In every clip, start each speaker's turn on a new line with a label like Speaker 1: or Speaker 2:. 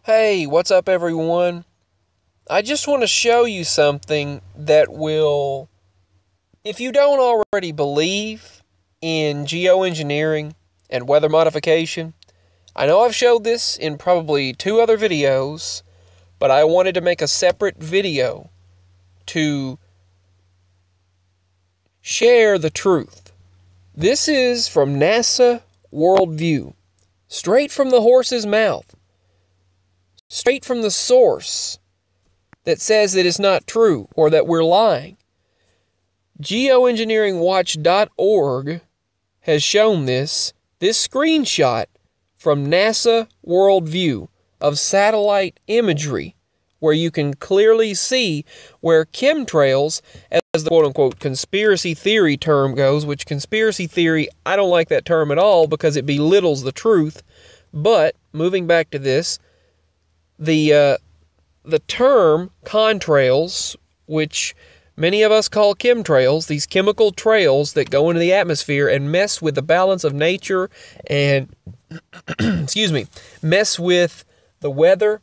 Speaker 1: Hey, what's up everyone? I just want to show you something that will, if you don't already believe in geoengineering and weather modification, I know I've showed this in probably 2 other videos, but I wanted to make a separate video to share the truth. This is from NASA Worldview, straight from the horse's mouth. Straight from the source that says that it's not true or that we're lying. Geoengineeringwatch.org has shown this screenshot from NASA Worldview of satellite imagery, where you can clearly see where chemtrails, as the quote-unquote conspiracy theory term goes, which conspiracy theory, I don't like that term at all because it belittles the truth. But moving back to this, the term contrails, which many of us call chemtrails, these chemical trails that go into the atmosphere and mess with the balance of nature and, mess with the weather.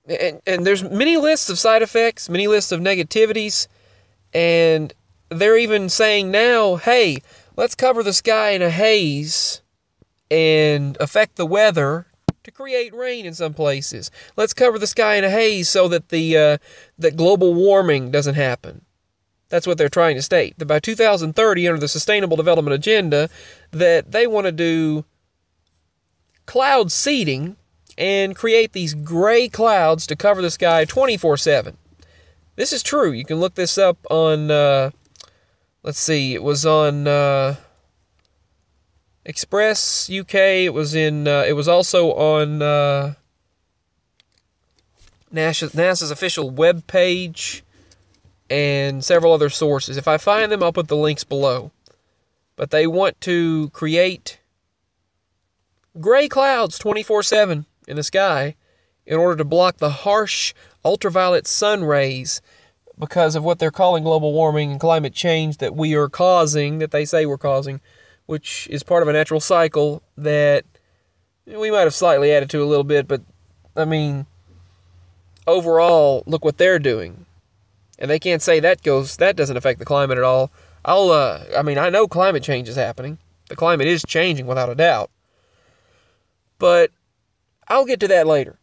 Speaker 1: And there's many lists of side effects, many lists of negativities, and they're even saying now, hey, let's cover the sky in a haze and affect the weather to create rain in some places. Let's cover the sky in a haze so that that global warming doesn't happen. That's what they're trying to state. That by 2030, under the Sustainable Development Agenda, that they want to do cloud seeding and create these gray clouds to cover the sky 24/7. This is true. You can look this up on, let's see, it was on Express UK. It was in. It was also on NASA's official web page and several other sources. If I find them, I'll put the links below. But they want to create gray clouds 24/7 in the sky in order to block the harsh ultraviolet sun rays because of what they're calling global warming and climate change that we are causing, that they say we're causing, which is part of a natural cycle that we might have slightly added to a little bit, but, I mean, overall, look what they're doing. And they can't say that doesn't affect the climate at all. I mean, I know climate change is happening. The climate is changing without a doubt. But I'll get to that later.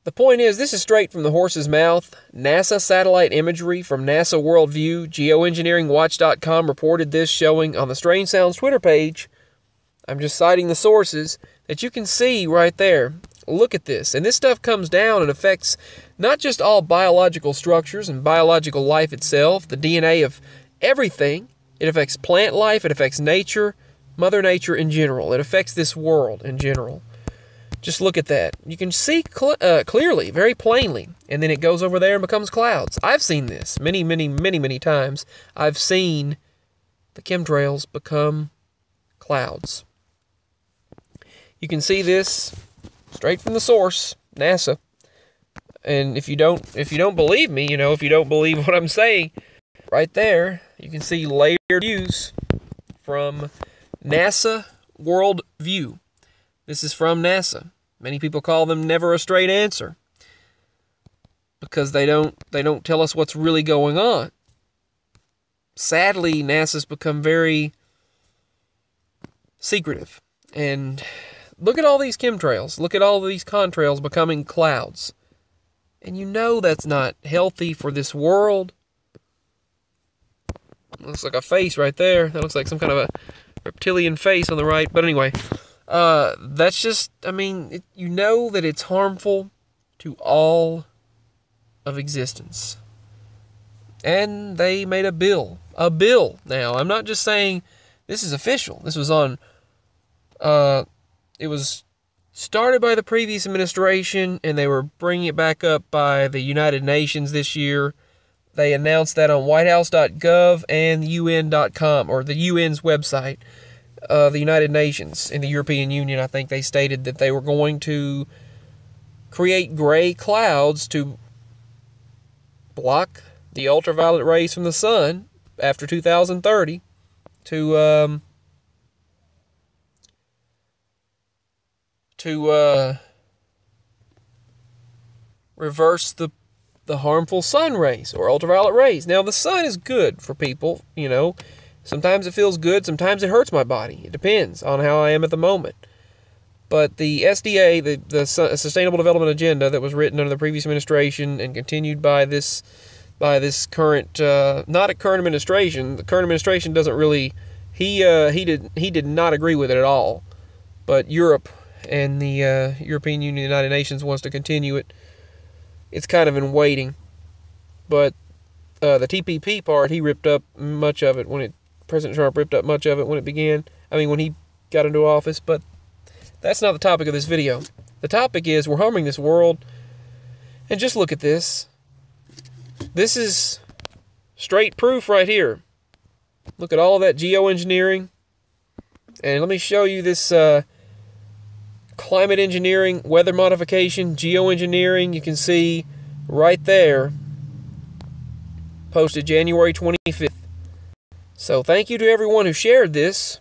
Speaker 1: The point is, this is straight from the horse's mouth. NASA satellite imagery from NASA Worldview. Geoengineeringwatch.com reported this, showing on the Strange Sounds Twitter page. I'm just citing the sources that you can see right there. Look at this. And this stuff comes down and affects not just all biological structures and biological life itself, the DNA of everything. It affects plant life. It affects nature, Mother Nature in general. It affects this world in general. Just look at that. You can see clearly, very plainly, and then it goes over there and becomes clouds. I've seen this many, many, many, many times. I've seen the chemtrails become clouds. You can see this straight from the source, NASA. And if you don't believe me, if you don't believe what I'm saying, right there, you can see layered views from NASA Worldview. This is from NASA. Many people call them never a straight answer because they don't tell us what's really going on. Sadly, NASA's become very secretive. And look at all these chemtrails. Look at all these contrails becoming clouds. And you know that's not healthy for this world. Looks like a face right there. That looks like some kind of a reptilian face on the right. But anyway, that's just, I mean, you know that it's harmful to all of existence. And they made a bill. Now, I'm not just saying this is official. This was on, it was started by the previous administration, and they were bringing it back up by the United Nations this year. They announced that on whitehouse.gov and UN.com, or the UN's website. The United Nations and the European Union, I think they stated that they were going to create gray clouds to block the ultraviolet rays from the sun after 2030 to reverse the harmful sun rays or ultraviolet rays. Now, the sun is good for people, you know. Sometimes it feels good, sometimes it hurts my body. It depends on how I am at the moment. But the SDA, the Sustainable Development Agenda that was written under the previous administration and continued by this current, not a current administration. The current administration doesn't really, he did not agree with it at all. But Europe and the European Union, the United Nations wants to continue it. It's kind of in waiting. But the TPP part, he ripped up much of it President Trump ripped up much of it when it began. I mean, when he got into office. But that's not the topic of this video. The topic is we're harming this world. And just look at this. This is straight proof right here. Look at all of that geoengineering. And let me show you this climate engineering, weather modification, geoengineering. You can see right there, posted January 25th. So thank you to everyone who shared this.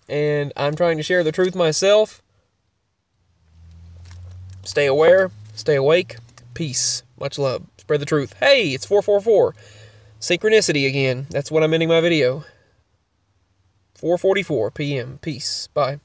Speaker 1: And I'm trying to share the truth myself. Stay aware, stay awake, peace, much love, spread the truth. Hey, it's 444. Synchronicity again. That's what I'm ending my video. 4:44 p.m. Peace. Bye.